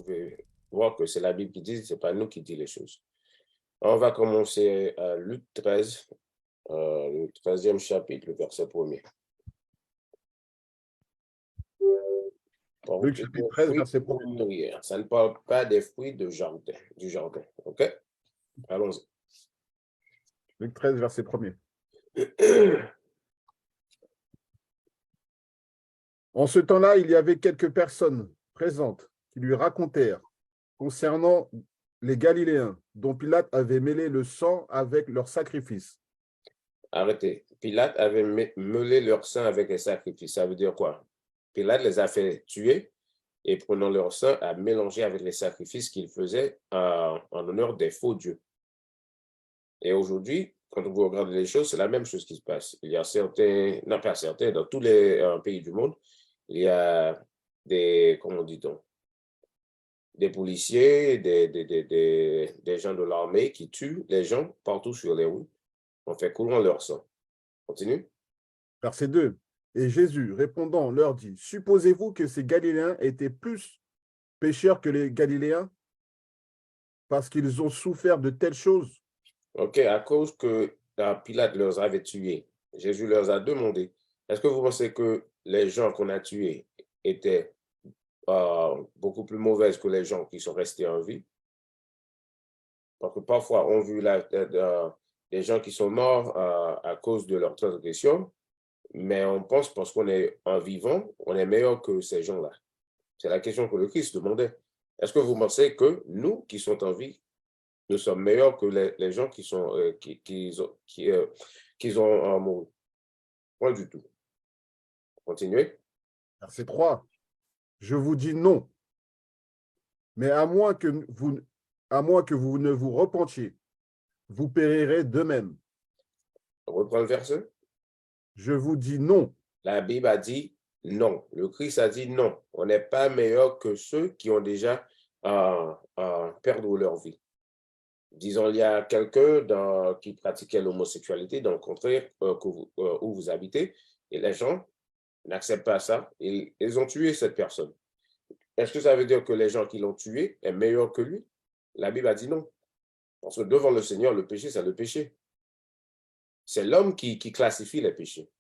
pouvez voir que c'est la Bible qui dit, ce n'est pas nous qui dit les choses. On va commencer à Luc 13, le 13e chapitre, le verset 1er. Luc chapitre 13, verset 1er. Pour mourir. Ça ne parle pas des fruits du jardin. OK? Allons-y. Luc 13, verset 1er. En ce temps-là, il y avait quelques personnes présentes qui lui racontèrent concernant les Galiléens, dont Pilate avait mêlé le sang avec leurs sacrifices. Arrêtez. Pilate avait mêlé leur sang avec les sacrifices. Ça veut dire quoi? Pilate les a fait tuer et prenant leur sang à mélanger avec les sacrifices qu'il faisait en honneur des faux dieux. Et aujourd'hui, quand vous regardez les choses, c'est la même chose qui se passe. Il y a certains, non pas certains, dans tous les pays du monde, il y a des, comment dit-on, des policiers, des gens de l'armée qui tuent les gens partout sur les rues. On fait couler leur sang. Continue. Verset 2. Et Jésus, répondant, leur dit, supposez-vous que ces Galiléens étaient plus pécheurs que les Galiléens parce qu'ils ont souffert de telles choses? OK, à cause que Pilate leur avait tués, Jésus leur a demandé, est-ce que vous pensez que les gens qu'on a tués étaient beaucoup plus mauvaises que les gens qui sont restés en vie? Parce que parfois, on a vu des gens qui sont morts à cause de leur transgression, mais on pense parce qu'on est en vivant, on est meilleur que ces gens-là. C'est la question que le Christ demandait. Est-ce que vous pensez que nous qui sommes en vie, nous sommes meilleurs que les gens qui sont qui ont mouru? Pas du tout. Continuez. Verset 3. Je vous dis non. Mais à moins que vous ne vous repentiez, vous périrez de même. On reprend le verset. Je vous dis non. La Bible a dit non. Le Christ a dit non. On n'est pas meilleur que ceux qui ont déjà perdu leur vie. Disons, il y a quelqu'un qui pratiquait l'homosexualité dans le contraire où vous habitez, et les gens n'acceptent pas ça. Ils ont tué cette personne. Est-ce que ça veut dire que les gens qui l'ont tué sont meilleurs que lui? La Bible a dit non. Parce que devant le Seigneur, le péché, c'est le péché. C'est l'homme qui classifie les péchés.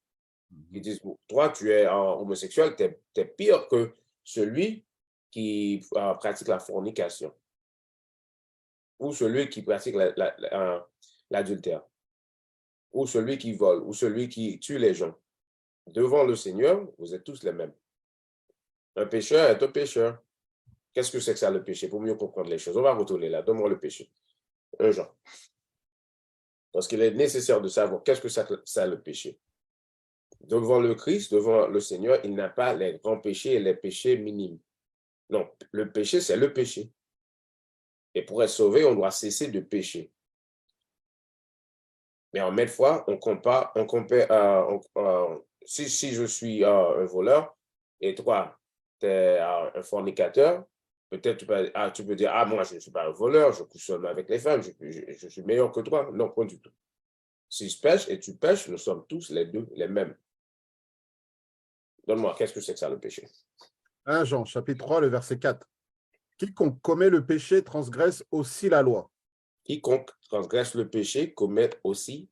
Ils disent, toi, tu es homosexuel, tu es pire que celui qui pratique la fornication ou celui qui pratique l'adultère ou celui qui vole ou celui qui tue les gens. Devant le Seigneur, vous êtes tous les mêmes. Un pécheur est un pécheur. Qu'est-ce que c'est que ça, le péché? Pour mieux comprendre les choses, on va retourner là. Donne-moi le péché. Un Jean. Parce qu'il est nécessaire de savoir qu'est-ce que ça le péché. Devant le Christ, devant le Seigneur, il n'a pas les grands péchés et les péchés minimes. Non, le péché, c'est le péché. Et pour être sauvé, on doit cesser de pécher. Mais en même fois, on compare si je suis un voleur et toi, tu es un fornicateur, peut-être tu peux dire, moi, je ne suis pas un voleur, je couche seulement avec les femmes, je suis meilleur que toi. Non, pas du tout. Si je pêche et tu pêches, nous sommes tous les deux les mêmes. Donne-moi, qu'est-ce que c'est que ça, le péché? 1 Jean, chapitre 3, le verset 4. Quiconque commet le péché transgresse aussi la loi. Quiconque transgresse le péché commet aussi...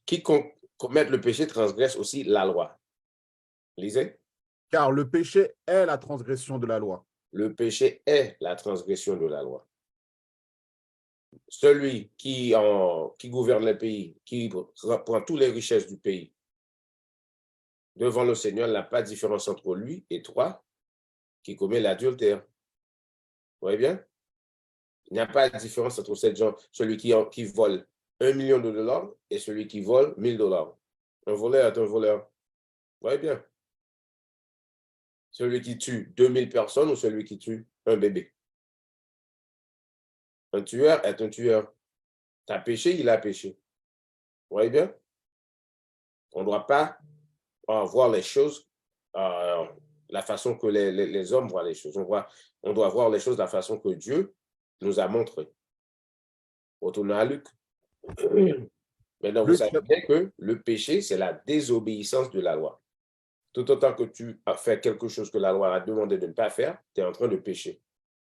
Quiconque commet le péché transgresse aussi la loi. Lisez. Car le péché est la transgression de la loi. Le péché est la transgression de la loi. Celui qui gouverne le pays, qui prend toutes les richesses du pays, devant le Seigneur, n'a pas de différence entre lui et toi qui commet l'adultère. Vous voyez bien? Il n'y a pas de différence entre celui qui vole 1 million de dollars et celui qui vole 1000 dollars. Un voleur est un voleur. Vous voyez bien? Celui qui tue 2000 personnes ou celui qui tue un bébé. Un tueur est un tueur. Tu as péché, il a péché. Vous voyez bien? On ne doit pas voir les choses la façon que les hommes voient les choses. On doit voir les choses de la façon que Dieu nous a montré. Retournons à Luc. Maintenant, vous savez bien que le péché, c'est la désobéissance de la loi. Tout autant que tu as fait quelque chose que la loi a demandé de ne pas faire, tu es en train de pécher.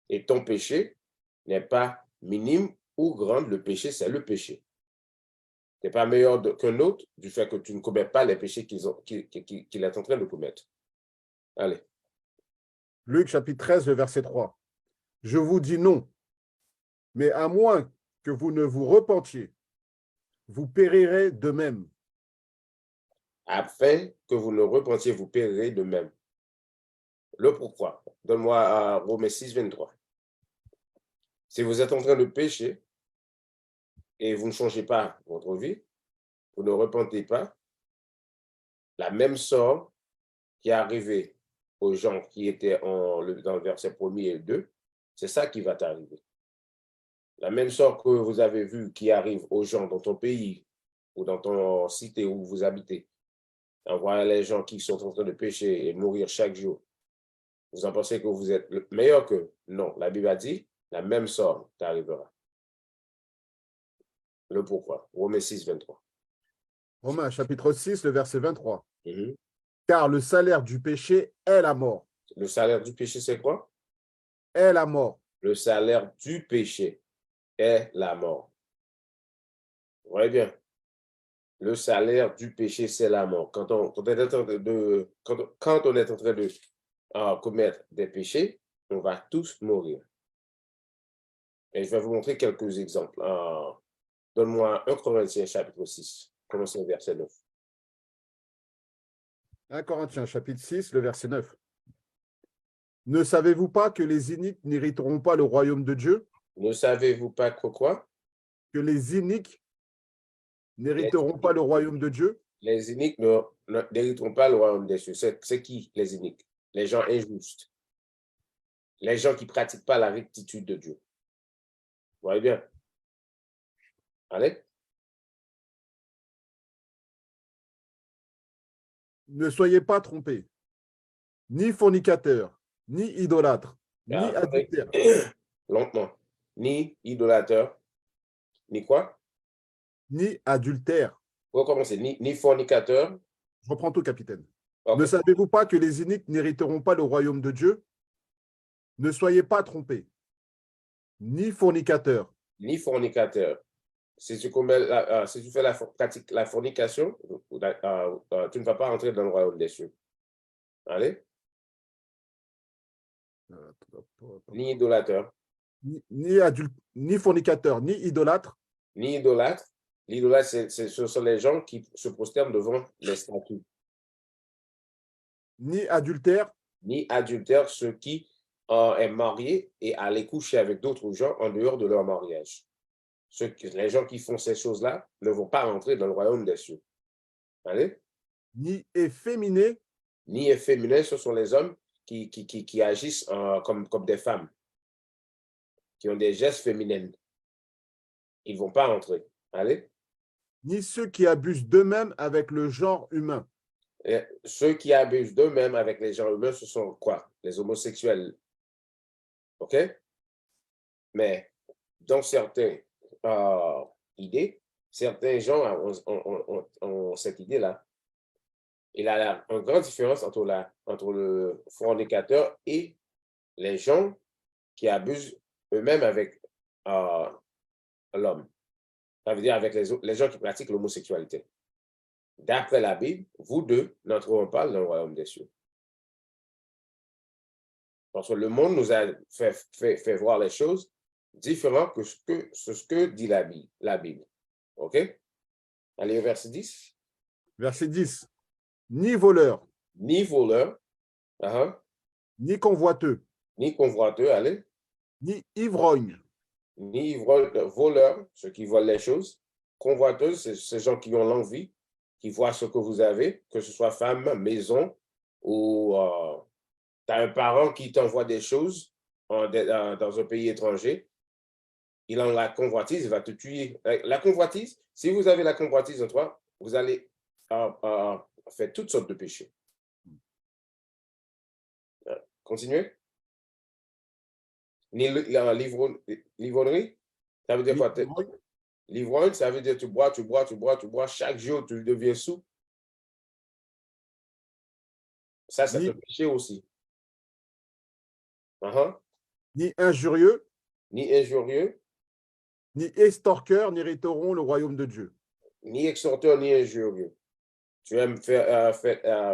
Et ton péché n'est pas minime ou grand, le péché, c'est le péché. Tu n'es pas meilleur qu'un autre du fait que tu ne commets pas les péchés qu'il est en train de commettre. Allez. Luc chapitre 13, le verset 3. Je vous dis non, mais à moins que vous ne vous repentiez, vous périrez de même. Afin que vous ne repentiez, vous périrez de même. Le pourquoi. Donne-moi Romains 6, 23. Si vous êtes en train de pécher et vous ne changez pas votre vie, vous ne repentez pas, la même sort qui est arrivée aux gens qui étaient dans le verset 1er et 2, c'est ça qui va t'arriver. La même sort que vous avez vu qui arrive aux gens dans ton pays ou dans ton cité où vous habitez, en voyant les gens qui sont en train de pécher et mourir chaque jour. Vous en pensez que vous êtes meilleur qu'eux? Non, la Bible a dit, la même sort t'arrivera. Le pourquoi. Romains 6, 23. Romains chapitre 6, le verset 23. Mhm. Car le salaire du péché est la mort. Le salaire du péché, c'est quoi? Est la mort. Le salaire du péché est la mort. Vous voyez bien. Le salaire du péché, c'est la mort. Quand on est en train de commettre des péchés, on va tous mourir. Et je vais vous montrer quelques exemples. Donne-moi 1 Corinthiens chapitre 6, commencez au verset 9. 1 Corinthiens chapitre 6, le verset 9. Ne savez-vous pas que les iniques n'hériteront pas le royaume de Dieu? Ne savez-vous pas que quoi? Que les iniques n'hériteront pas le royaume de Dieu? Les iniques n'hériteront pas le royaume des cieux. C'est qui les iniques? Les gens injustes. Les gens qui ne pratiquent pas la rectitude de Dieu. Vous voyez bien? Allez? Ne soyez pas trompés, ni fornicateurs, ni idolâtres, ni adultères, Lentement. Ni idolateur, ni quoi? ni adultères. Recommencez. Ni fornicateur. Je reprends tout, capitaine. Okay. Ne savez-vous pas que les iniques n'hériteront pas le royaume de Dieu? Ne soyez pas trompés, ni fornicateurs. Ni fornicateur. Si tu fais la fornication, tu ne vas pas entrer dans le royaume des cieux. Allez? Ni idolateur. Ni fornicateur, ni idolâtre. Ni idolâtre. L'idolâtre, ce sont les gens qui se prosternent devant les statues. Ni adultère. Ni adultère, ceux qui est marié et aller coucher avec d'autres gens en dehors de leur mariage. Les gens qui font ces choses-là ne vont pas rentrer dans le royaume des cieux. Allez? Ni efféminés. Ni efféminés, ce sont les hommes qui agissent comme des femmes, qui ont des gestes féminins. Ils ne vont pas entrer. Allez? Ni ceux qui abusent d'eux-mêmes avec le genre humain. Et ceux qui abusent d'eux-mêmes avec les gens humains, ce sont quoi? Les homosexuels. OK? Mais dans certaines idées, certains gens ont cette idée-là. Il y a une grande différence entre le fornicateur et les gens qui abusent eux-mêmes avec l'homme. Ça veut dire avec les gens qui pratiquent l'homosexualité. D'après la Bible, vous deux n'entreront pas dans le royaume des cieux. Parce que le monde nous a fait voir les choses différentes que ce que dit la Bible. OK? Allez au verset 10. Verset 10. Ni voleur. Ni voleur. Ni convoiteux. Ni convoiteux, allez. Ni ivrogne. Ni voleur, ceux qui volent les choses. Convoiteux, c'est ces gens qui ont l'envie, qui voient ce que vous avez, que ce soit femme, maison, ou tu as un parent qui t'envoie des choses dans un pays étranger. Il en la convoitise, il va te tuer. La convoitise, si vous avez la convoitise en toi, vous allez faire toutes sortes de péchés. Continuez. L'ivronnerie, ça veut dire quoi? L'ivrogne, ça veut dire tu bois, chaque jour tu deviens sous. Ça, c'est un ni, péché aussi. Uh-huh. ni injurieux, Ni injurieux, ni extorqueur n'hériteront le royaume de Dieu. ni extorteur, ni injurieux. Tu aimes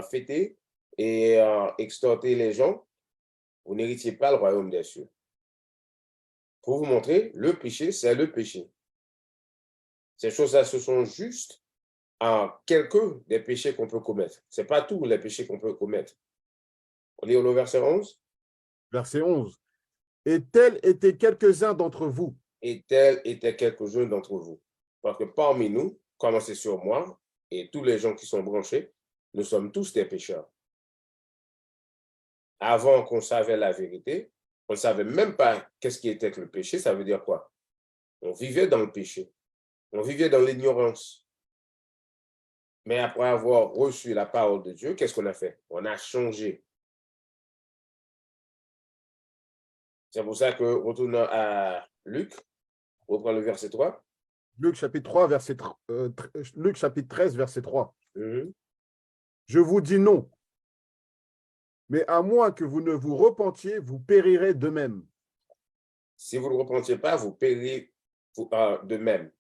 fêter et extorter les gens, vous n'héritiez pas le royaume des cieux. Pour vous montrer, le péché, c'est le péché. Ces choses-là, ce sont juste quelques des péchés qu'on peut commettre. Ce n'est pas tous les péchés qu'on peut commettre. On lit au verset 11. Verset 11. Et tels étaient quelques-uns d'entre vous. Et tels étaient quelques-uns d'entre vous. Parce que parmi nous, commencez sur moi, et tous les gens qui sont branchés, nous sommes tous des pécheurs. Avant qu'on savait la vérité, on ne savait même pas qu'est-ce qui était que le péché. Ça veut dire quoi? On vivait dans le péché. On vivait dans l'ignorance. Mais après avoir reçu la parole de Dieu, qu'est-ce qu'on a fait? On a changé. C'est pour ça que, retournant à Luc, on reprend le verset 3. Luc chapitre 3, Luc chapitre 13, verset 3. Mhm. Je vous dis non, mais à moins que vous ne vous repentiez, vous périrez de même. Si vous ne repentiez pas, vous périrez de même.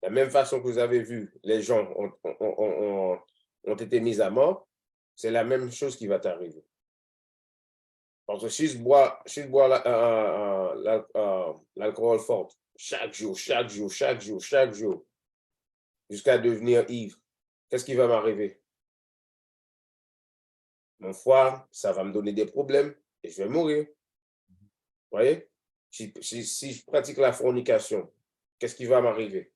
La même façon que vous avez vu, les gens ont été mis à mort, c'est la même chose qui va t'arriver. Parce que si je bois l'alcool fort chaque jour, jusqu'à devenir ivre, qu'est-ce qui va m'arriver? Mon foie, ça va me donner des problèmes et je vais mourir. Vous voyez? Si je pratique la fornication, qu'est-ce qui va m'arriver?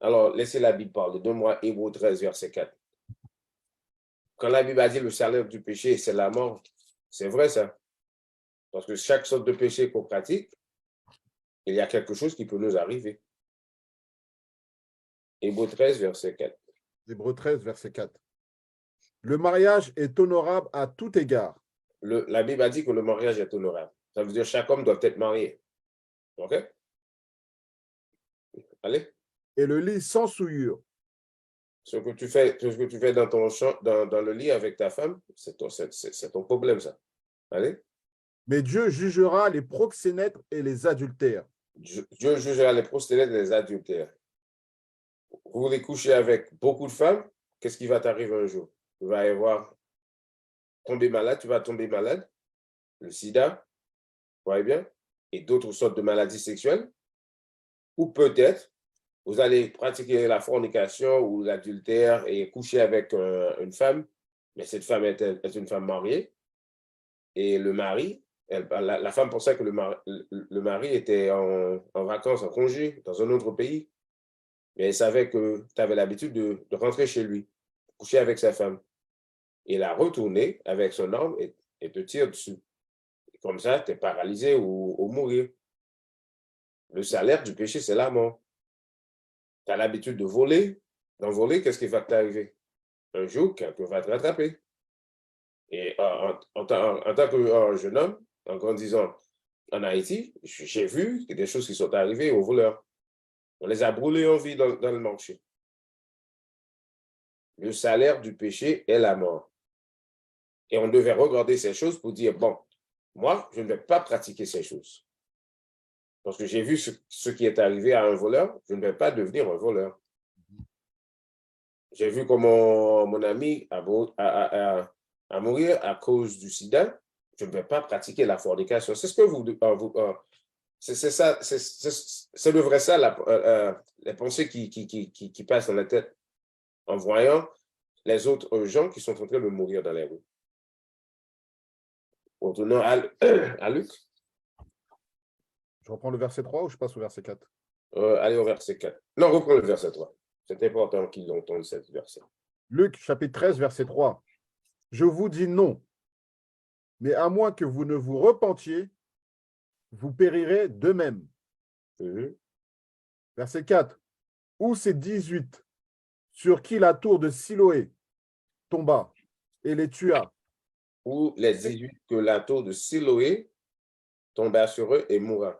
Alors, laissez la Bible parler. Donne-moi Hébreux 13, verset 4. Quand la Bible a dit le salaire du péché, c'est la mort, c'est vrai ça. Parce que chaque sorte de péché qu'on pratique, il y a quelque chose qui peut nous arriver. Hébreux 13, verset 4. Hébreux 13, verset 4. Le mariage est honorable à tout égard. La Bible a dit que le mariage est honorable. Ça veut dire que chaque homme doit être marié. OK? Allez. Et le lit sans souillure. Ce que tu fais dans ton champ, dans le lit avec ta femme, c'est ton problème, ça. Allez. Mais Dieu jugera les proxénètes et les adultères. Dieu jugera les prostituées et les adultères. Vous voulez coucher avec beaucoup de femmes, qu'est-ce qui va t'arriver un jour? Tu vas y avoir tomber malade, tu vas tomber malade, le sida, vous voyez bien, et d'autres sortes de maladies sexuelles. Ou peut-être, vous allez pratiquer la fornication ou l'adultère et coucher avec une femme, mais cette femme est une femme mariée, et le mari, la femme pensait que le mari était en vacances, en congé, dans un autre pays, mais elle savait que tu avais l'habitude de rentrer chez lui, coucher avec sa femme. Et la retourner avec son arme et te tire dessus. Et comme ça, tu es paralysé ou mourir. Le salaire du péché, c'est la mort. Tu as l'habitude de voler. D'en voler, qu'est-ce qui va t'arriver? Un jour, quelqu'un va te rattraper. Et en tant que jeune homme, en grandissant en Haïti, j'ai vu des choses qui sont arrivées aux voleurs. On les a brûlés en vie dans le marché. Le salaire du péché est la mort. Et on devait regarder ces choses pour dire, bon, moi, je ne vais pas pratiquer ces choses. Parce que j'ai vu ce qui est arrivé à un voleur, je ne vais pas devenir un voleur. J'ai vu comment mon ami a mourir à cause du sida, je ne vais pas pratiquer la fornication. C'est ce que c'est ça, c'est le vrai ça, les pensées qui passent dans la tête en voyant les autres gens qui sont en train de mourir dans les rues. Retournons à Luc. Je reprends le verset 3 ou je passe au verset 4? Allez au verset 4. Non, reprends le verset 3. C'est important qu'ils entendent ce verset. Luc chapitre 13, verset 3. Je vous dis non, mais à moins que vous ne vous repentiez, vous périrez de même. Verset 4. Où ces 18 sur qui la tour de Siloé tomba et les tua. Ou les 18 que la tour de Siloé tomba sur eux et mourra.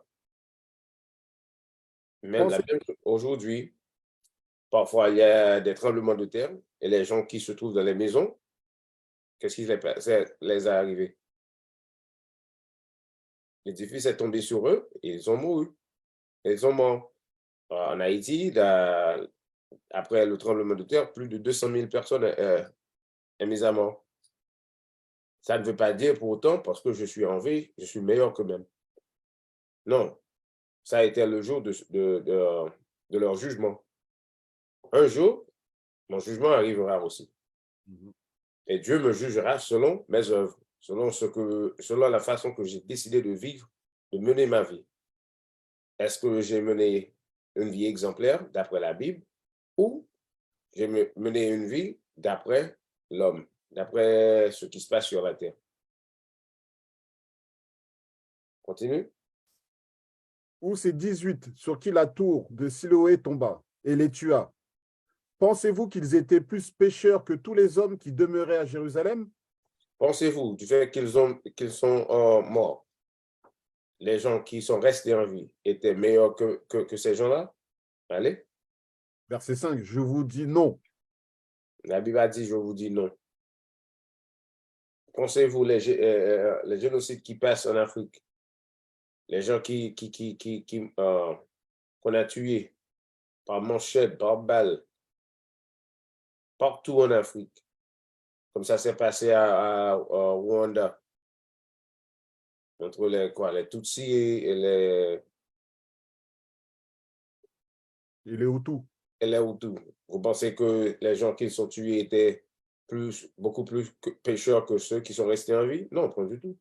Même aujourd'hui, parfois il y a des tremblements de terre et les gens qui se trouvent dans les maisons, qu'est-ce qui les a arrivés? L'édifice est tombé sur eux et ils ont mouru. Ils sont morts. En Haïti, après le tremblement de terre, plus de 200 000 personnes est mises à mort. Ça ne veut pas dire pour autant, parce que je suis en vie, je suis meilleur qu'eux-mêmes. Non, ça a été le jour de leur jugement. Un jour, mon jugement arrivera aussi. Et Dieu me jugera selon mes œuvres, selon la façon que j'ai décidé de vivre, de mener ma vie. Est-ce que j'ai mené une vie exemplaire d'après la Bible ou j'ai mené une vie d'après l'homme, d'après ce qui se passe sur la terre? Continue. Ou ces 18 sur qui la tour de Siloé tomba et les tua. Pensez-vous qu'ils étaient plus pécheurs que tous les hommes qui demeuraient à Jérusalem? Pensez-vous du fait qu'ils sont morts, les gens qui sont restés en vie étaient meilleurs que ces gens-là? Allez. Verset 5, je vous dis non. La Bible a dit, je vous dis non. Pensez-vous les génocides qui passent en Afrique, les gens qu'on a tués par manchette, par balle, partout en Afrique, comme ça s'est passé à Rwanda, entre les Tutsis et les Hutus. les Hutus. Vous pensez que les gens qui sont tués étaient beaucoup plus pécheurs que ceux qui sont restés en vie? Non, pas du tout.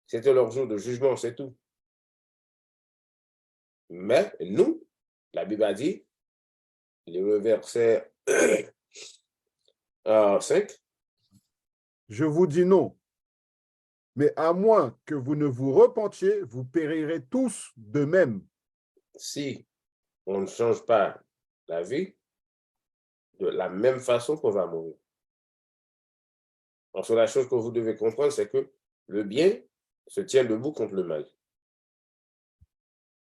C'était leur jour de jugement, c'est tout. Mais nous, la Bible a dit, le verset 5, je vous dis non. Mais à moins que vous ne vous repentiez, vous périrez tous de même. si on ne change pas la vie, de la même façon qu'on va mourir. Donc, la chose que vous devez comprendre, c'est que le bien se tient debout contre le mal.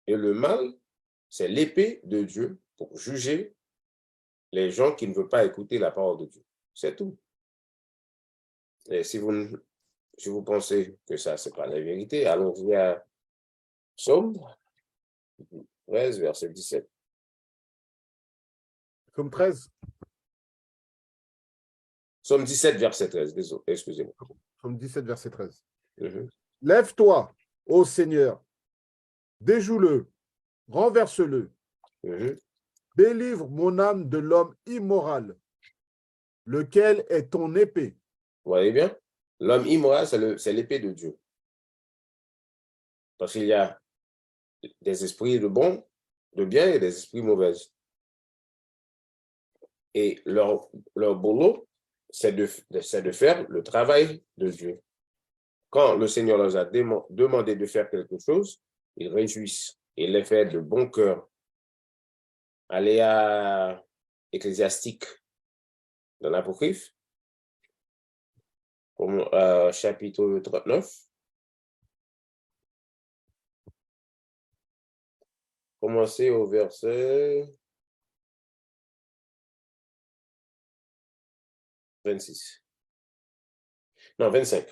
Et le mal, c'est l'épée de Dieu pour juger les gens qui ne veulent pas écouter la parole de Dieu. C'est tout. Et si vous pensez que ça, ce n'est pas la vérité, allons-y à Psaume 13, verset 17. Psaume 13. Psaume 17, verset 13, désolé, excusez-moi. Psaume 17, verset 13. Mhm. Lève-toi, ô Seigneur, déjoue-le, renverse-le. Mhm. Délivre mon âme de l'homme immoral, lequel est ton épée. Vous voyez bien? L'homme immoral, c'est l'épée de Dieu. Parce qu'il y a des esprits de bien et des esprits mauvais. Et leur boulot, c'est de faire le travail de Dieu. Quand le Seigneur leur a demandé de faire quelque chose, ils réjouissent. Ils le font de bon cœur. Allez à Ecclésiastique, dans l'Apocryphe, chapitre 39. Commencez au verset 26. Non, 25.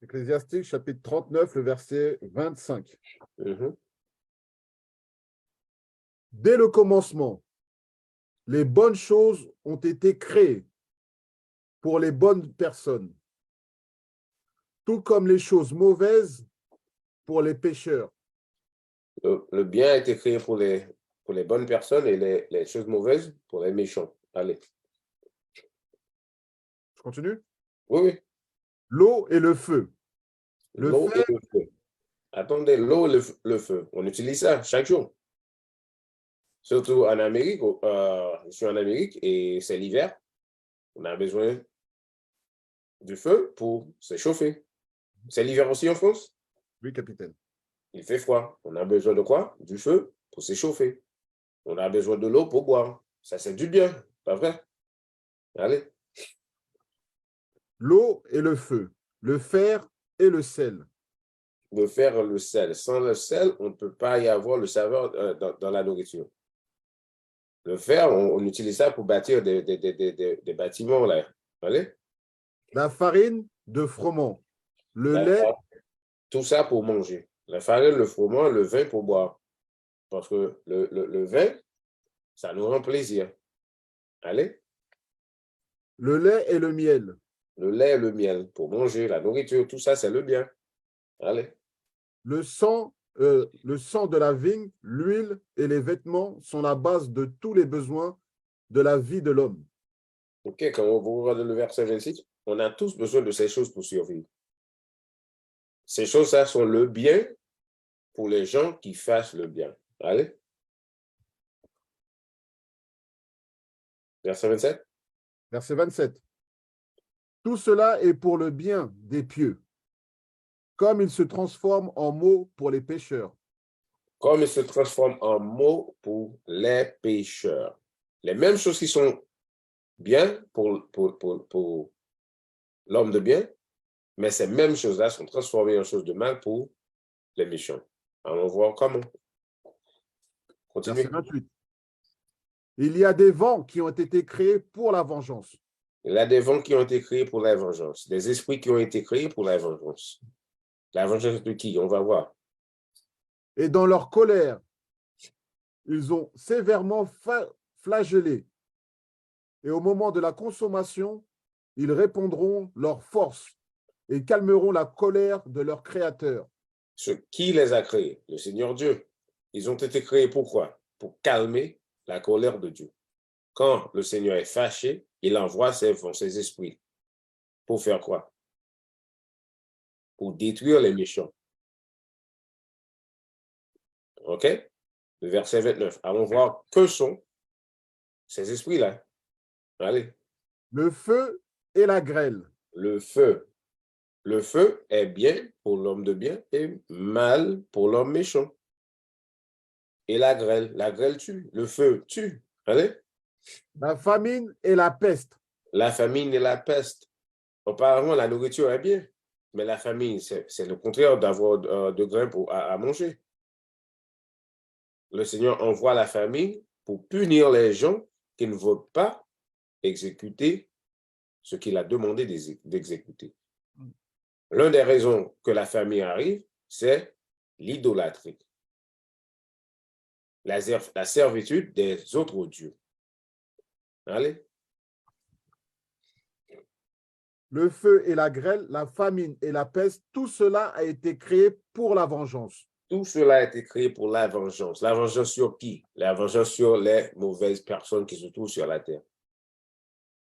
Ecclésiastique, chapitre 39, le verset 25. Mhm. Dès le commencement, les bonnes choses ont été créées pour les bonnes personnes, tout comme les choses mauvaises pour les pécheurs. Le bien a été créé pour les bonnes personnes et les choses mauvaises pour les méchants. Allez. Je continue? Oui, oui. L'eau et le feu. L'eau et le feu. Attendez, l'eau et le feu. On utilise ça chaque jour. Surtout en Amérique. Je suis en Amérique et c'est l'hiver. On a besoin du feu pour se chauffer. C'est l'hiver aussi en France? Oui, capitaine. Il fait froid. On a besoin de quoi? Du feu pour s'échauffer. On a besoin de l'eau pour boire. Ça, c'est du bien, pas vrai? Allez. L'eau et le feu, le fer et le sel. De faire le sel. Sans le sel, on ne peut pas y avoir le saveur dans la nourriture. Le fer, on utilise ça pour bâtir des bâtiments, là. Allez? La farine de froment. Le La lait, Tout ça pour manger. La farine, le froment, le vin pour boire. Parce que le vin, ça nous rend plaisir. Allez? le lait et le miel. Le lait, le miel pour manger, la nourriture, tout ça, c'est le bien. Allez? Le sang de la vigne, l'huile et les vêtements sont la base de tous les besoins de la vie de l'homme. OK, quand vous regardez le verset 26, on a tous besoin de ces choses pour survivre. Ces choses-là sont le bien pour les gens qui fassent le bien. Allez? Verset 27. Verset 27. Tout cela est pour le bien des pieux, comme il se transforme en maux pour les pécheurs. Comme il se transforme en mots pour les pécheurs. Les mêmes choses qui sont bien pour l'homme de bien, mais ces mêmes choses-là sont transformées en choses de mal pour les méchants. Allons voir comment. Verset Continue. 28. Il y a des vents qui ont été créés pour la vengeance. Il y a des vents qui ont été créés pour la vengeance, des esprits qui ont été créés pour la vengeance. La vengeance de qui? On va voir. Et dans leur colère, ils ont sévèrement flagellé. Et au moment de la consommation, ils répondront leur force et calmeront la colère de leur Créateur. Qui les a créés? Le Seigneur Dieu. Ils ont été créés pourquoi? Pour calmer la colère de Dieu. Quand le Seigneur est fâché, il envoie ses esprits. Pour faire quoi? Pour détruire les méchants. OK? Le verset 29. Allons voir que sont ces esprits-là. Allez. Le feu et la grêle. Le feu. Le feu est bien pour l'homme de bien et mal pour l'homme méchant. Et la grêle tue. Le feu tue. Allez. La famine et la peste. La famine et la peste. Auparavant, la nourriture est bien, mais la famine, c'est le contraire d'avoir de grains à manger. Le Seigneur envoie la famine pour punir les gens qui ne veulent pas exécuter ce qu'il a demandé d'exécuter. L'une des raisons que la famine arrive, c'est l'idolâtrie, la servitude des autres dieux. Allez. Le feu et la grêle, la famine et la peste, tout cela a été créé pour la vengeance. Tout cela a été créé pour la vengeance. La vengeance sur qui? La vengeance sur les mauvaises personnes qui se trouvent sur la terre.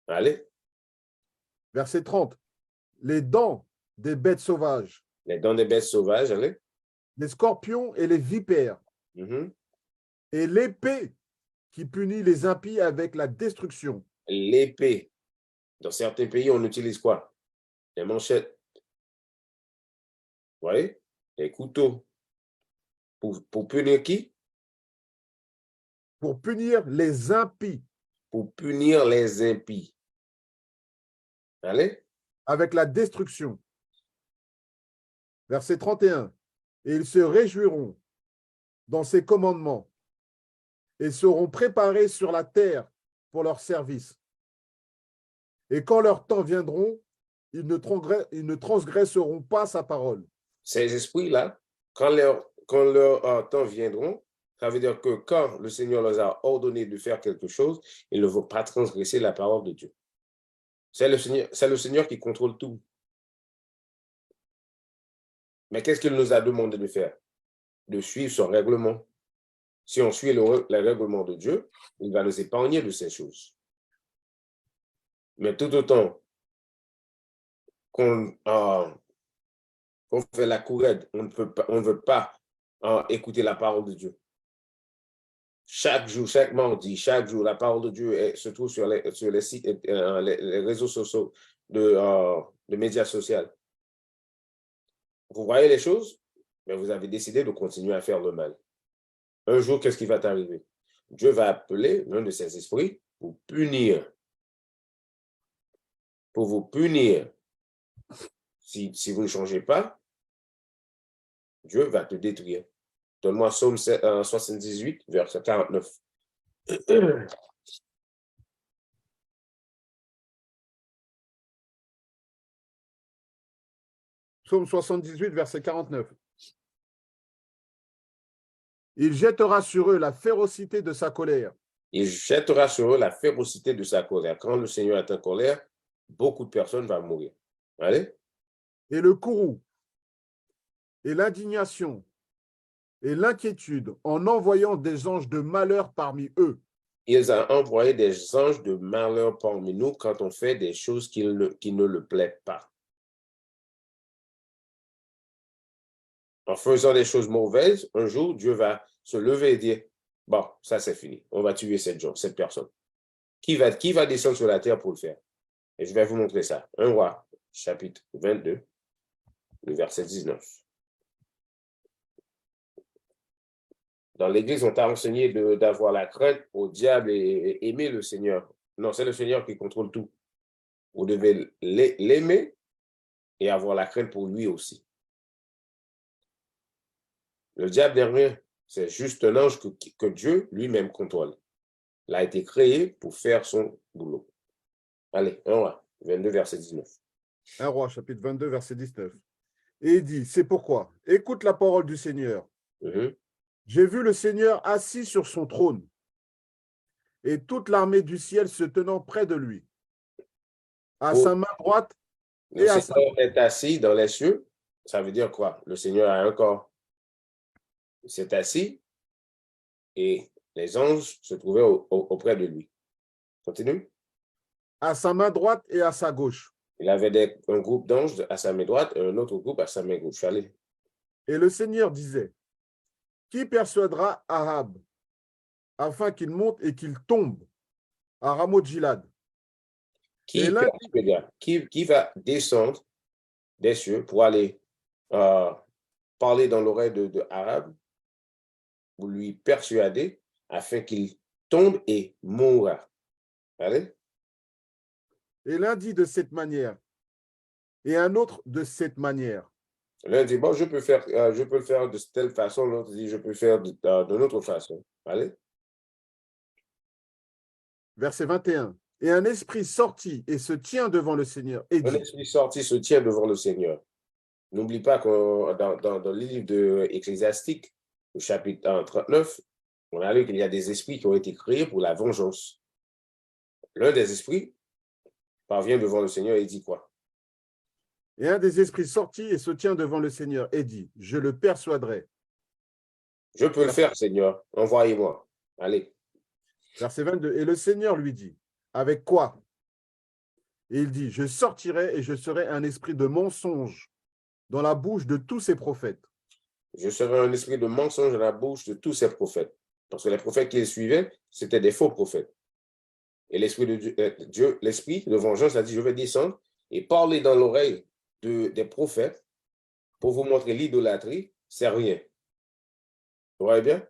Allez. Verset 30. Les dents des bêtes sauvages. Les dents des bêtes sauvages, allez. Les scorpions et les vipères. Et l'épée qui punit les impies avec la destruction. L'épée. Dans certains pays, on utilise quoi? Les manchettes. Vous voyez? Les couteaux. Pour punir qui? Pour punir les impies. Pour punir les impies. Allez. Avec la destruction. Verset 31. Et ils se réjouiront dans ses commandements et seront préparés sur la terre pour leur service. Et quand leur temps viendront, ils ne transgresseront pas sa parole. Ces esprits-là, quand leur temps viendront, ça veut dire que quand le Seigneur leur a ordonné de faire quelque chose, ils ne vont pas transgresser la parole de Dieu. C'est le Seigneur qui contrôle tout. Mais qu'est-ce qu'il nous a demandé de faire? De suivre son règlement. Si on suit le règlement de Dieu, il va nous épargner de ces choses. Mais tout autant qu'on fait la courette, on ne veut pas écouter la parole de Dieu. Chaque jour, chaque mardi, chaque jour, la parole de Dieu se trouve sur les sites, les réseaux sociaux de médias sociaux. Vous voyez les choses, mais vous avez décidé de continuer à faire le mal. Un jour, qu'est-ce qui va t'arriver? Dieu va appeler l'un de ses esprits pour vous punir. Si vous ne changez pas, Dieu va te détruire. Donne-moi Psaume 78, verset 49. Psaume 78, verset 49. Il jettera sur eux la férocité de sa colère. Il jettera sur eux la férocité de sa colère. Quand le Seigneur est en colère, beaucoup de personnes vont mourir. Allez? Et le courroux, et l'indignation, et l'inquiétude en envoyant des anges de malheur parmi eux. Il a envoyé des anges de malheur parmi nous quand on fait des choses qui ne le plaisent pas. En faisant des choses mauvaises, un jour, Dieu va se lever et dire, bon, ça c'est fini, on va tuer cette personne. Qui va descendre sur la terre pour le faire? Et je vais vous montrer ça. 1 Roi, chapitre 22, le verset 19. Dans l'Église, on t'a enseigné d'avoir la crainte au diable et aimer le Seigneur. Non, c'est le Seigneur qui contrôle tout. Vous devez l'aimer et avoir la crainte pour lui aussi. Le diable n'est rien. C'est juste un ange que Dieu lui-même contrôle. Il a été créé pour faire son boulot. Allez, 1 Roi, 22, verset 19. 1 Roi, chapitre 22, verset 19. Et il dit, c'est pourquoi, écoute la parole du Seigneur. J'ai vu le Seigneur assis sur son trône et toute l'armée du ciel se tenant près de lui, à sa main droite et à sa gauche. Le Seigneur est assis dans les cieux. Ça veut dire quoi? Le Seigneur a un corps. Il s'est assis et les anges se trouvaient auprès de lui. Continue. À sa main droite et à sa gauche. Il avait un groupe d'anges à sa main droite et un autre groupe à sa main gauche. Allez. Et le Seigneur disait, qui persuadera Ahab afin qu'il monte et qu'il tombe à Ramoth-Gilad? Qui va descendre des cieux pour aller parler dans l'oreille de Ahab, pour lui persuader afin qu'il tombe et mourra? Allez. Et l'un dit de cette manière, et un autre de cette manière. L'un dit, bon, je peux le faire de telle façon, l'autre dit, je peux le faire d'une autre façon. Allez. Verset 21. Et un esprit sortit et se tient devant le Seigneur et dit. Un esprit sorti se tient devant le Seigneur. N'oublie pas que dans le livre de Ecclésiastique, au chapitre 39, on a lu qu'il y a des esprits qui ont été créés pour la vengeance. L'un des esprits parvient devant le Seigneur et dit quoi? Et un des esprits sortit et se tient devant le Seigneur et dit, je le persuaderai. Je peux le faire, Seigneur, envoyez-moi. Allez. Verset 22. Et le Seigneur lui dit, avec quoi? Et il dit, je sortirai et je serai un esprit de mensonge dans la bouche de tous ces prophètes. Je serai un esprit de mensonge dans la bouche de tous ces prophètes. Parce que les prophètes qui les suivaient, c'était des faux prophètes. Et l'esprit de Dieu, l'esprit de vengeance a dit, je vais descendre et parler dans l'oreille des prophètes pour vous montrer l'idolâtrie, c'est rien. Vous voyez bien?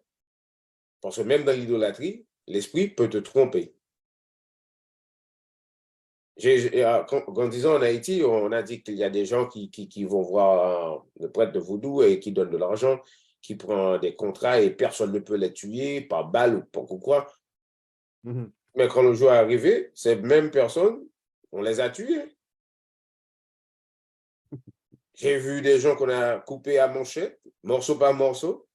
Parce que même dans l'idolâtrie, l'esprit peut te tromper. En disant en Haïti, on a dit qu'il y a des gens qui vont voir le prêtre de vaudou et qui donnent de l'argent, qui prend des contrats et personne ne peut les tuer par balle ou par quoi. Mais quand le jour est arrivé, ces mêmes personnes, on les a tués. J'ai vu des gens qu'on a coupés à manchette, morceau par morceau,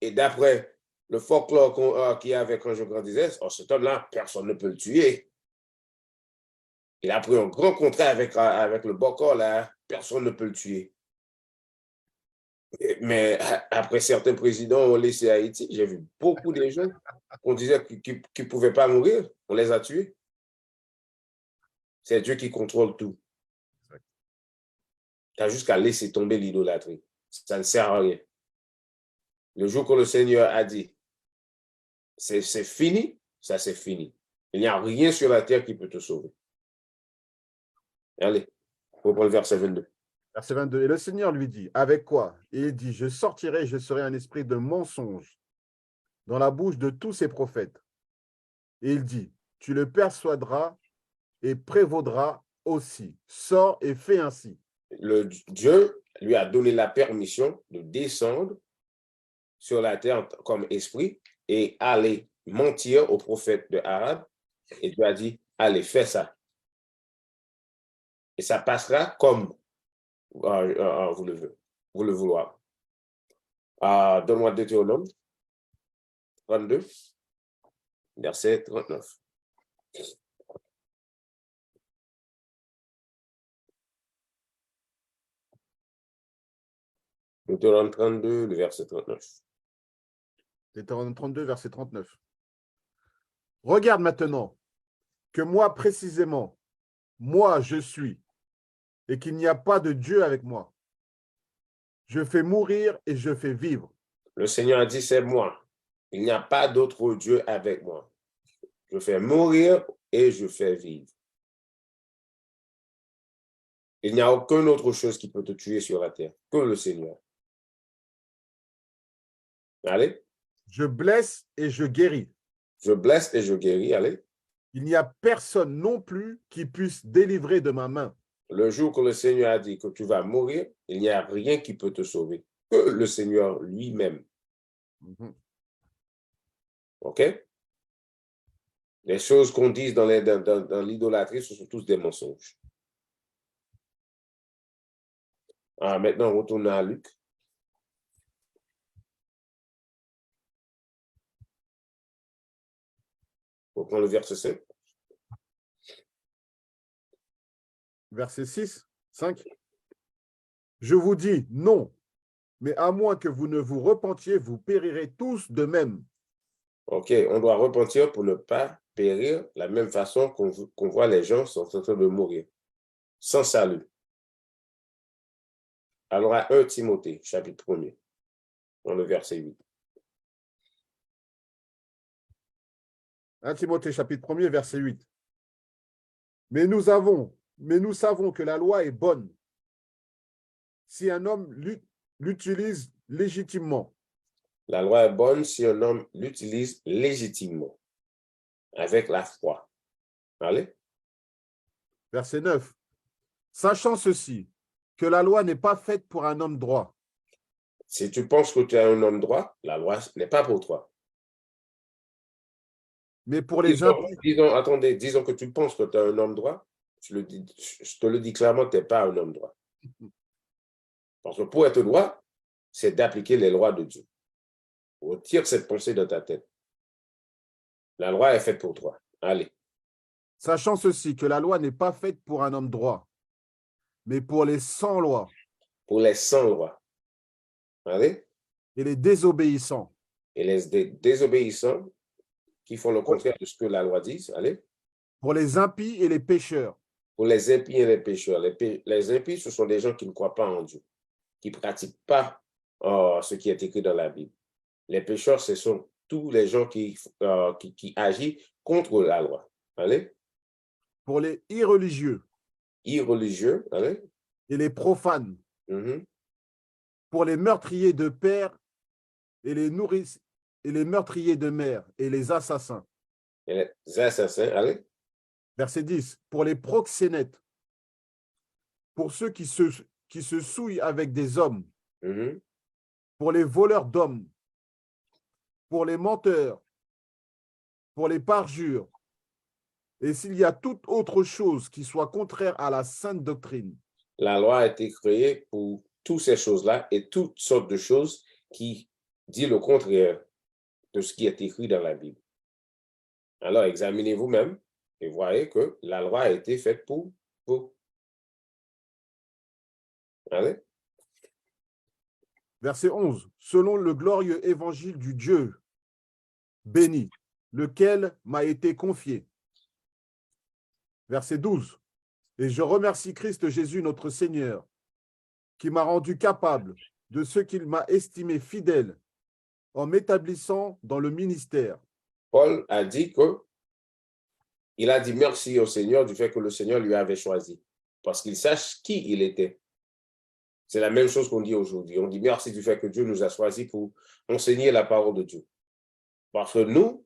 et d'après le folklore qu'il y avait quand je grandissais, cet homme-là, personne ne peut le tuer. Il a pris un grand contrat avec le Bokor, là, personne ne peut le tuer. Mais après, certains présidents ont laissé Haïti. J'ai vu beaucoup de gens qu'on disait qu'ils ne pouvaient pas mourir. On les a tués. C'est Dieu qui contrôle tout. Tu as juste qu'à laisser tomber l'idolâtrie. Ça ne sert à rien. Le jour que le Seigneur a dit, c'est fini, ça c'est fini. Il n'y a rien sur la terre qui peut te sauver. Allez, on prend le verset 22. Verset 22. Et le Seigneur lui dit, avec quoi? Et il dit, je sortirai et je serai un esprit de mensonge dans la bouche de tous ces prophètes. Et il dit, tu le persuaderas et prévaudras aussi. Sors et fais ainsi. Dieu lui a donné la permission de descendre sur la terre comme esprit et aller mentir au prophète de Arabe et Dieu a dit, allez, fais ça. Et ça passera comme vous le vouloir. Donne-moi Deutéronome 32, verset 39. Deutéronome 32, le verset 39. Deutéronome 32, verset 39. Regarde maintenant que moi précisément, moi je suis, et qu'il n'y a pas de Dieu avec moi. Je fais mourir et je fais vivre. Le Seigneur a dit, c'est moi. Il n'y a pas d'autre Dieu avec moi. Je fais mourir et je fais vivre. Il n'y a aucune autre chose qui peut te tuer sur la terre que le Seigneur. Allez. Je blesse et je guéris. Je blesse et je guéris. Allez. Il n'y a personne non plus qui puisse délivrer de ma main. Le jour que le Seigneur a dit que tu vas mourir, il n'y a rien qui peut te sauver que le Seigneur lui-même. OK? Les choses qu'on dit dans l'idolâtrie, ce sont tous des mensonges. Maintenant, retournons à Luc. On prend le verset 5. Verset 6, 5. Je vous dis non, mais à moins que vous ne vous repentiez, vous périrez tous de même. OK, on doit repentir pour ne pas périr la même façon qu'on voit les gens sont en train de mourir, sans salut. Alors à 1 Timothée, chapitre 1er, dans le verset 8. 1 Timothée, chapitre 1er, verset 8. Mais nous savons que la loi est bonne si un homme l'utilise légitimement. La loi est bonne si un homme l'utilise légitimement, avec la foi. Allez. Verset 9. Sachant ceci, que la loi n'est pas faite pour un homme droit. Si tu penses que tu es un homme droit, la loi n'est pas pour toi. Mais pour les impies. Disons que tu penses que tu es un homme droit, je te le dis clairement, tu n'es pas un homme droit. Parce que pour être droit, c'est d'appliquer les lois de Dieu. Retire cette pensée de ta tête. La loi est faite pour toi. Allez. Sachant ceci, que la loi n'est pas faite pour un homme droit, mais pour les sans lois. Pour les sans lois. Allez. Et les désobéissants. Et les désobéissants qui font le contraire de ce que la loi dit. Allez. Pour les impies et les pécheurs. Pour les impies et les pécheurs. Les impies, ce sont des gens qui ne croient pas en Dieu, qui ne pratiquent pas ce qui est écrit dans la Bible. Les pécheurs, ce sont tous les gens qui agissent contre la loi. Allez. Pour les irreligieux. Irreligieux. Allez. Et les profanes. Pour les meurtriers de père et les nourrices et les meurtriers de mère et les assassins. Et les assassins, allez. Verset 10. Pour les proxénètes. Pour ceux qui se souillent avec des hommes. Pour les voleurs d'hommes. Pour les menteurs. Pour les parjures. Et s'il y a toute autre chose qui soit contraire à la sainte doctrine. La loi a été créée pour toutes ces choses-là et toutes sortes de choses qui disent le contraire de ce qui est écrit dans la Bible. Alors, examinez vous-même et voyez que la loi a été faite pour vous. Allez. Verset 11. Selon le glorieux évangile du Dieu béni, lequel m'a été confié. Verset 12. Et je remercie Christ Jésus, notre Seigneur, qui m'a rendu capable de ce qu'il m'a estimé fidèle en m'établissant dans le ministère. Paul a dit il a dit merci au Seigneur du fait que le Seigneur lui avait choisi, parce qu'il sache qui il était. C'est la même chose qu'on dit aujourd'hui. On dit merci du fait que Dieu nous a choisis pour enseigner la parole de Dieu. Parce que nous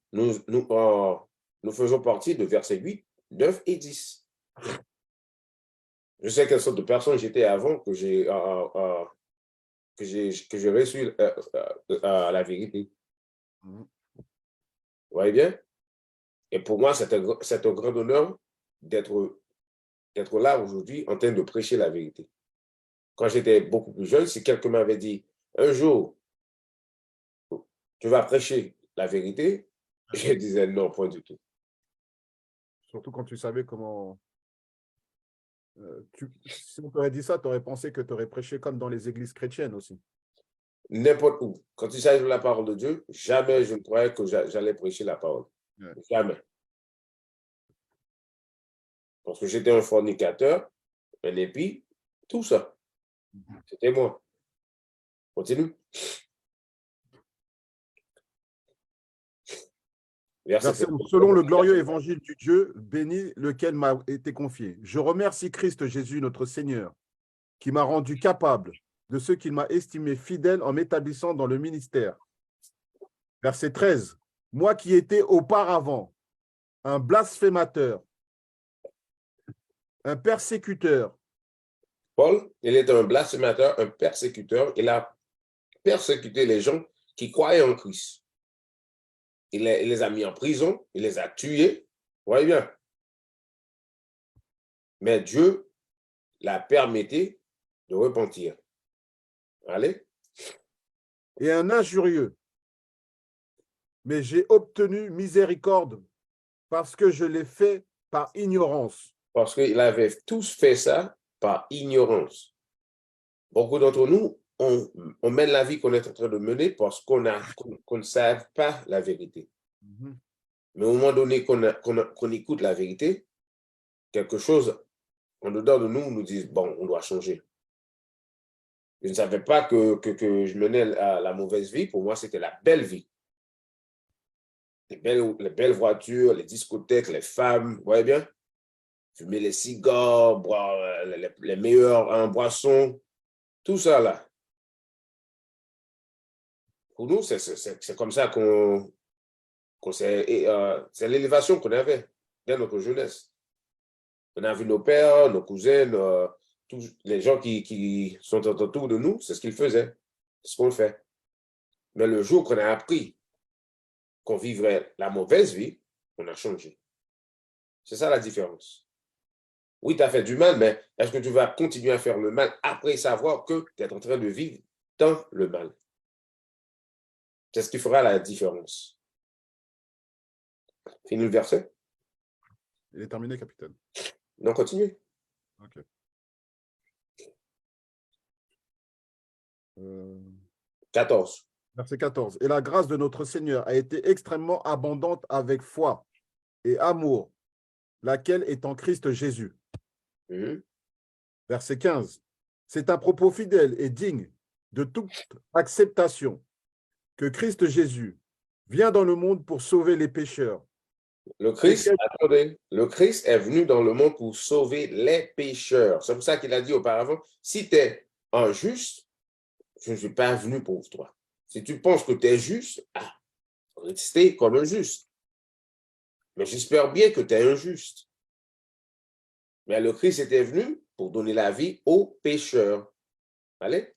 faisons partie de versets 8, 9 et 10. Je sais quelle sorte de personne j'étais avant que j'ai reçu la vérité. Vous voyez bien? Et pour moi, c'est un grand honneur d'être là aujourd'hui en train de prêcher la vérité. Quand j'étais beaucoup plus jeune, si quelqu'un m'avait dit, un jour, tu vas prêcher la vérité, je disais non, point du tout. Surtout quand tu savais comment. Si on t'aurait dit ça, tu aurais pensé que tu aurais prêché comme dans les églises chrétiennes aussi. N'importe où. Quand il s'agit de la parole de Dieu, jamais je ne croyais que j'allais prêcher la parole. Ouais. Jamais. Parce que j'étais un fornicateur, un épis, tout ça. C'était moi. Continue. Verset Verset 11. Selon le glorieux évangile du Dieu béni, lequel m'a été confié. Je remercie Christ Jésus, notre Seigneur, qui m'a rendu capable de ce qu'il m'a estimé fidèle en m'établissant dans le ministère. Verset 13. Moi qui étais auparavant un blasphémateur, un persécuteur. Paul, il est un blasphémateur, un persécuteur. Il a persécuté les gens qui croyaient en Christ. Il les a mis en prison, il les a tués. Vous voyez bien. Mais Dieu l'a permis de repentir. Allez. Et un injurieux. Mais j'ai obtenu miséricorde parce que je l'ai fait par ignorance. Parce qu'ils avaient tous fait ça par ignorance. Beaucoup d'entre nous, on mène la vie qu'on est en train de mener parce qu'on ne sait pas la vérité. Mais au moment donné qu'on écoute la vérité, quelque chose en dedans de nous dit, bon, on doit changer. Je ne savais pas que je menais la mauvaise vie. Pour moi, c'était la belle vie. Les belles voitures, les discothèques, les femmes, vous voyez bien? Fumer les cigares, boire les meilleures boissons, tout ça là. Pour nous, c'est comme ça c'est l'élévation qu'on avait dans notre jeunesse. On a vu nos pères, nos cousins, tous les gens qui sont autour de nous, c'est ce qu'ils faisaient, c'est ce qu'on fait. Mais le jour qu'on a appris qu'on vivrait la mauvaise vie, on a changé. C'est ça la différence. Oui, tu as fait du mal, mais est-ce que tu vas continuer à faire le mal après savoir que tu es en train de vivre dans le mal? C'est ce qui fera la différence. Fini le verset? Il est terminé, capitaine. Non, continue. Ok. 14. Verset 14. Et la grâce de notre Seigneur a été extrêmement abondante avec foi et amour, laquelle est en Christ Jésus. Verset 15. C'est un propos fidèle et digne de toute acceptation que Christ Jésus vient dans le monde pour sauver les pécheurs. Le Christ est venu dans le monde pour sauver les pécheurs. C'est pour ça qu'il a dit auparavant, si tu es injuste, je ne suis pas venu pour toi. Si tu penses que tu es juste, restez comme un juste. Mais j'espère bien que tu es injuste. Mais le Christ était venu pour donner la vie aux pécheurs. Allez.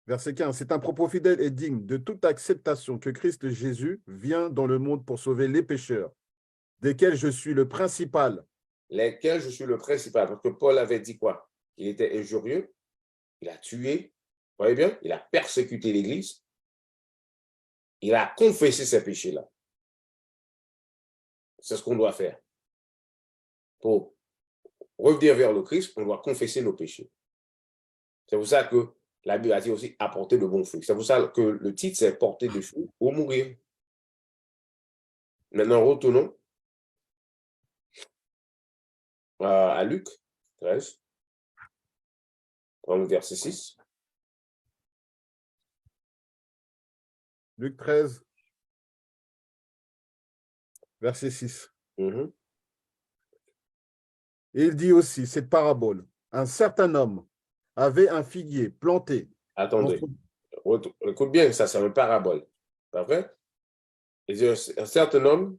Verset 15. C'est un propos fidèle et digne de toute acceptation que Christ Jésus vient dans le monde pour sauver les pécheurs, desquels je suis le principal. Lesquels je suis le principal. Parce que Paul avait dit quoi? Il était injurieux, il a tué, vous voyez bien, il a persécuté l'Église, il a confessé ses péchés-là. C'est ce qu'on doit faire. Pour revenir vers le Christ, on doit confesser nos péchés. C'est pour ça que la Bible a dit aussi apporter de bons fruits. C'est pour ça que le titre, c'est porter des fruits ou mourir. Maintenant, retournons à Luc 13, verset 6. Luc 13, verset 6. Et il dit aussi, cette parabole, un certain homme avait un figuier planté. Attendez, écoute bien, ça c'est une parabole. Pas vrai? Il dit, un certain homme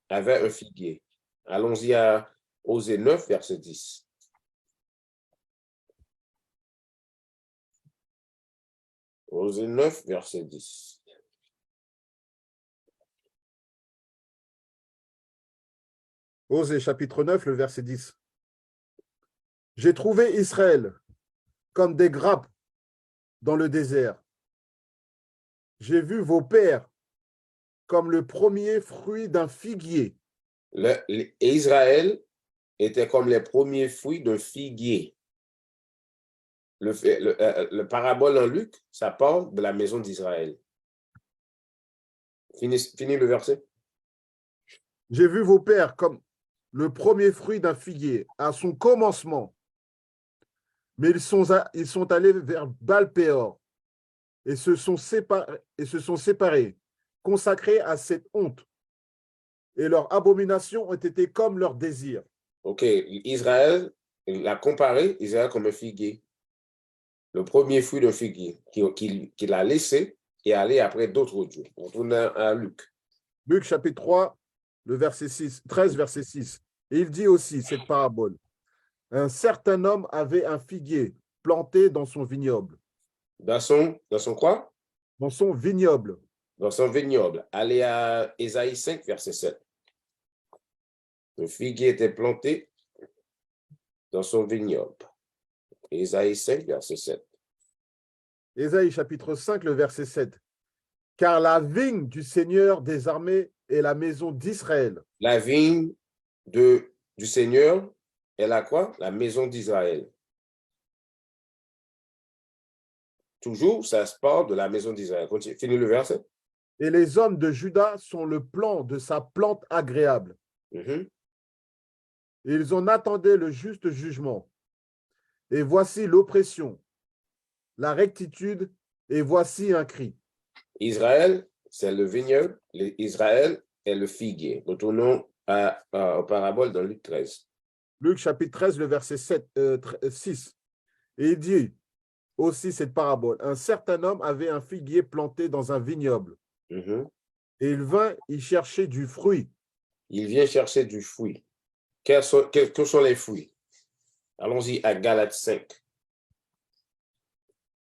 avait un figuier. Allons-y à Osée 9, verset 10. Osée 9, verset 10. Osée chapitre 9, le verset 10. J'ai trouvé Israël comme des grappes dans le désert. J'ai vu vos pères comme le premier fruit d'un figuier. Israël était comme les premiers fruits d'un figuier. Le parabole en Luc, ça parle de la maison d'Israël. Fini le verset. J'ai vu vos pères comme le premier fruit d'un figuier à son commencement. Mais ils sont allés vers Baal-Péor et se sont séparés, consacrés à cette honte. Et leurs abominations ont été comme leurs désirs. OK, Israël, il a comparé Israël comme un figuier. Le premier fruit d'un figuier qu'il a laissé et aller après d'autres dieux. On retourne à Luc. Luc chapitre 3, le verset 6, 13, verset 6. Et il dit aussi cette parabole. Un certain homme avait un figuier planté dans son vignoble. Dans son quoi? Dans son vignoble. Dans son vignoble. Allez à Ésaïe 5, verset 7. Le figuier était planté dans son vignoble. Ésaïe 5, verset 7. Ésaïe chapitre 5, le verset 7. Car la vigne du Seigneur des armées est la maison d'Israël. La vigne du Seigneur est la quoi? La maison d'Israël. Toujours, ça se parle de la maison d'Israël. Finis le verset. Et les hommes de Juda sont le plan de sa plante agréable. Ils en attendaient le juste jugement. Et voici l'oppression, la rectitude, et voici un cri. Israël, c'est le vignoble. Israël est le figuier. Retournons aux paraboles dans Luc 13. Luc chapitre 13, le verset 6. Et il dit aussi cette parabole. Un certain homme avait un figuier planté dans un vignoble. Et il vint y chercher du fruit. Il vient chercher du fruit. Quels sont les fruits? Allons-y à Galates 5.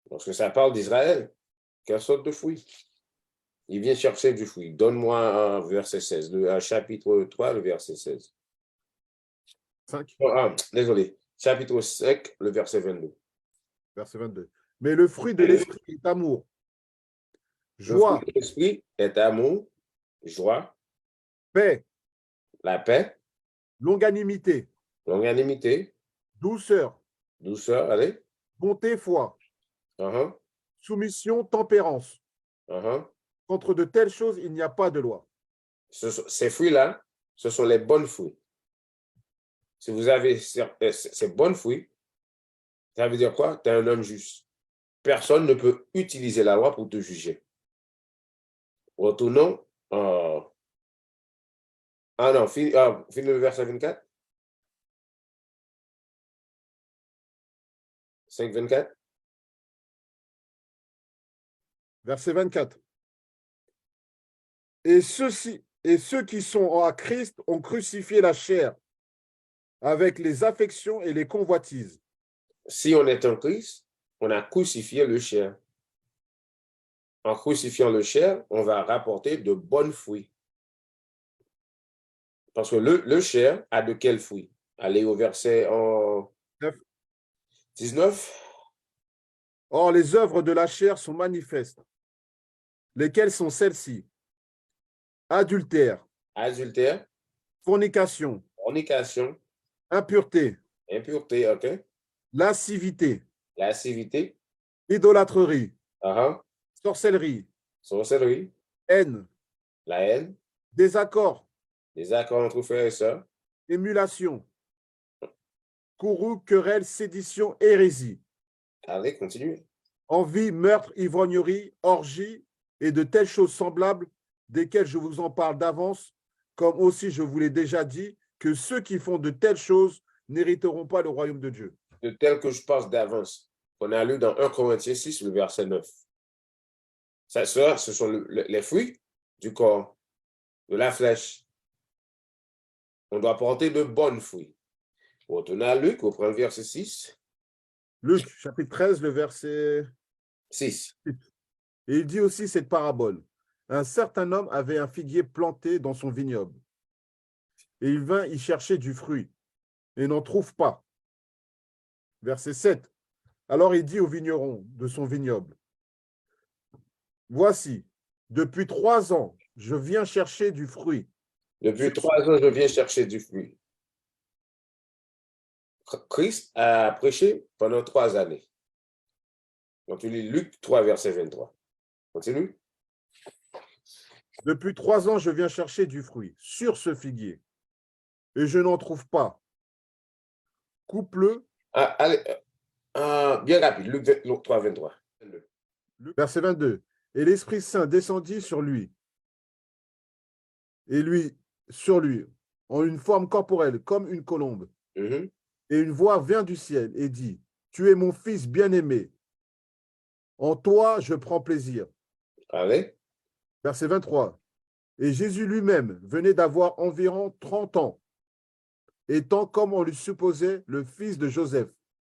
Lorsque ça parle d'Israël, quelle sorte de fruit? Il vient chercher du fruit. Donne-moi un verset 16, un chapitre 3, le verset 16. 5. Désolé. Chapitre 5, le verset 22. Verset 22. Mais le fruit de l'esprit est amour, joie, le fruit de l'esprit est amour, joie, paix, la paix, longanimité, douceur, allez. bonté, foi, soumission, tempérance. Contre de telles choses, il n'y a pas de loi. Ces fruits-là, ce sont les bons fruits. Si vous avez ces bons fruits, ça veut dire quoi? Tu es un homme juste. Personne ne peut utiliser la loi pour te juger. Retournons. Fini le verset 24. 5, 24. Verset 24. Et ceux qui sont à Christ ont crucifié la chair avec les affections et les convoitises. Si on est en Christ, on a crucifié le chair. En crucifiant le chair, on va rapporter de bons fruits. Parce que le chair a de quels fruits? Allez au verset 19. Or, les œuvres de la chair sont manifestes, lesquelles sont celles-ci: adultère, fornication, impureté, OK. lascivité, idolâtrerie, sorcellerie, haine, désaccord, entre frères et sœurs, émulation, courroux, querelle, sédition, hérésie. Allez, continuez. Envie, meurtre, ivrognerie, orgie et de telles choses semblables, desquelles je vous en parle d'avance, comme aussi je vous l'ai déjà dit, que ceux qui font de telles choses n'hériteront pas le royaume de Dieu. De tel que je passe d'avance. On a lu dans 1 Corinthiens 6, le verset 9. Ça, ce sont les fruits du corps, de la flèche. On doit porter de bons fruits. Retournez à Luc, on prend le verset 6. Luc, chapitre 13, le verset 6. Et il dit aussi cette parabole. Un certain homme avait un figuier planté dans son vignoble. et il vint y chercher du fruit, et n'en trouve pas. Verset 7. Alors il dit au vigneron de son vignoble, voici, depuis 3 ans, je viens chercher du fruit. Depuis 3 ans, je viens chercher du fruit. Christ a prêché pendant 3 années. Donc, tu lis Luc 3, verset 23. Continue. Depuis 3 ans, je viens chercher du fruit sur ce figuier, et je n'en trouve pas. Coupe-le. Allez, bien rapide, Luc 3, 23. Verset 22. Et l'Esprit Saint descendit sur lui, en une forme corporelle, comme une colombe. Mhm. Et une voix vient du ciel et dit, tu es mon fils bien-aimé. En toi, je prends plaisir. Allez. Verset 23. Et Jésus lui-même venait d'avoir environ 30 ans, étant, comme on lui supposait, le fils de Joseph.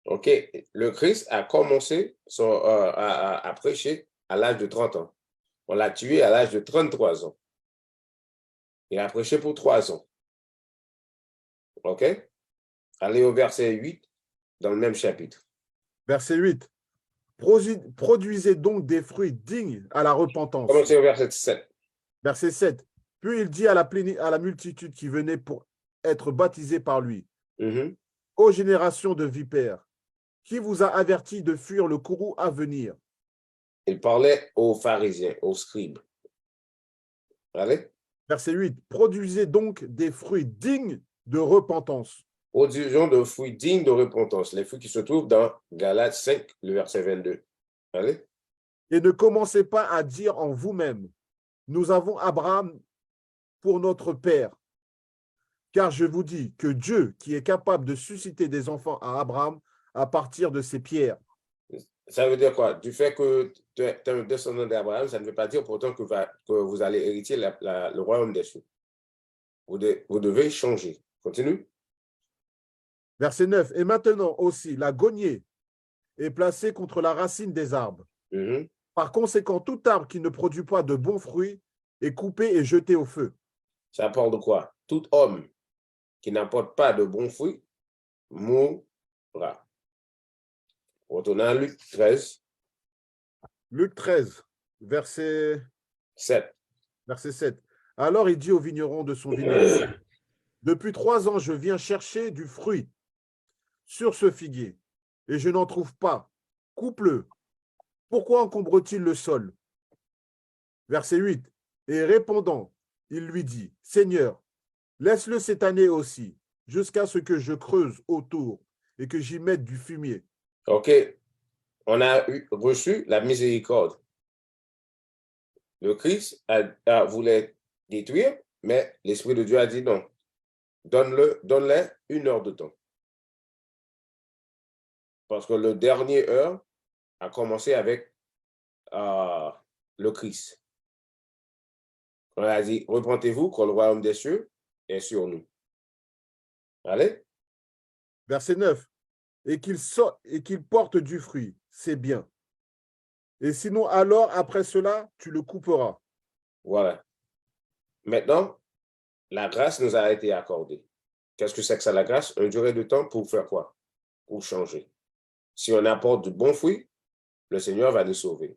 OK. Le Christ a commencé à prêcher à l'âge de 30 ans. On l'a tué à l'âge de 33 ans. Il a prêché pour 3 ans. OK? Allez au verset 8 dans le même chapitre. Verset 8. Produisez donc des fruits dignes à la repentance. Commencez au verset 7. Verset 7. Puis il dit à la multitude qui venait pour être baptisée par lui, Mhm. ô génération de vipères, qui vous a averti de fuir le courroux à venir? Il parlait aux pharisiens, aux scribes. Allez. Verset 8. Produisez donc des fruits dignes de repentance. Produisons de fruits dignes de repentance. Les fruits qui se trouvent dans Galates 5, le verset 22. Allez. Et ne commencez pas à dire en vous-même, nous avons Abraham pour notre père. Car je vous dis que Dieu, qui est capable de susciter des enfants à Abraham à partir de ces pierres. Ça veut dire quoi? Du fait que tu es un descendant d'Abraham, ça ne veut pas dire pourtant que vous allez hériter le royaume des cieux. Vous devez changer. Continue. Verset 9. Et maintenant aussi, la gognée est placée contre la racine des arbres. Mhm. Par conséquent, tout arbre qui ne produit pas de bons fruits est coupé et jeté au feu. Ça parle de quoi? Tout homme qui n'apporte pas de bons fruits mourra. Retournons à Luc 13. Luc 13, verset 7. 7. Alors il dit au vigneron de son vignoble, depuis 3 ans, je viens chercher du fruit sur ce figuier, et je n'en trouve pas. Coupe-le. Pourquoi encombre-t-il le sol? Verset 8. Et répondant, il lui dit, Seigneur, laisse-le cette année aussi, jusqu'à ce que je creuse autour et que j'y mette du fumier. OK. On a reçu la miséricorde. Le Christ voulait détruire, mais l'Esprit de Dieu a dit non. Donne-le 1 heure de temps. Parce que le dernier heure a commencé avec le Christ. On a dit, repentez-vous, que le royaume des cieux est sur nous. Allez. Verset 9. Et qu'il porte du fruit, c'est bien. Et sinon, alors, après cela, tu le couperas. Voilà. Maintenant, la grâce nous a été accordée. Qu'est-ce que c'est que ça, la grâce? Une durée de temps pour faire quoi? Pour changer. Si on apporte de bons fruits, le Seigneur va nous sauver.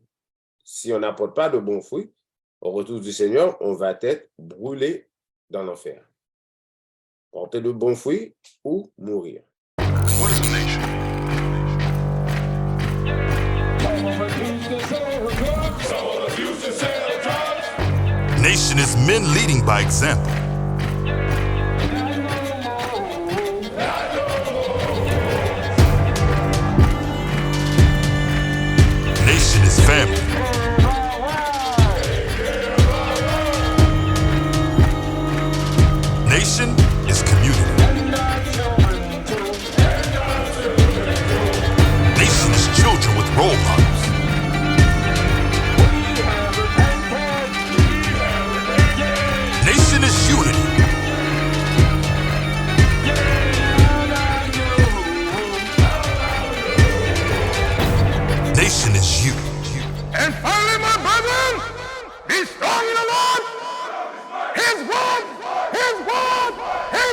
Si on n'apporte pas de bons fruits, au retour du Seigneur, on va être brûlé dans l'enfer. Porter de bons fruits ou mourir. What is a nation? Nation is men leading by example. Nation is family. Nation is community. Nation is children with role models. Nation is unity. Nation is you. And finally, my brethren, be strong in the Lord, His word, His word. God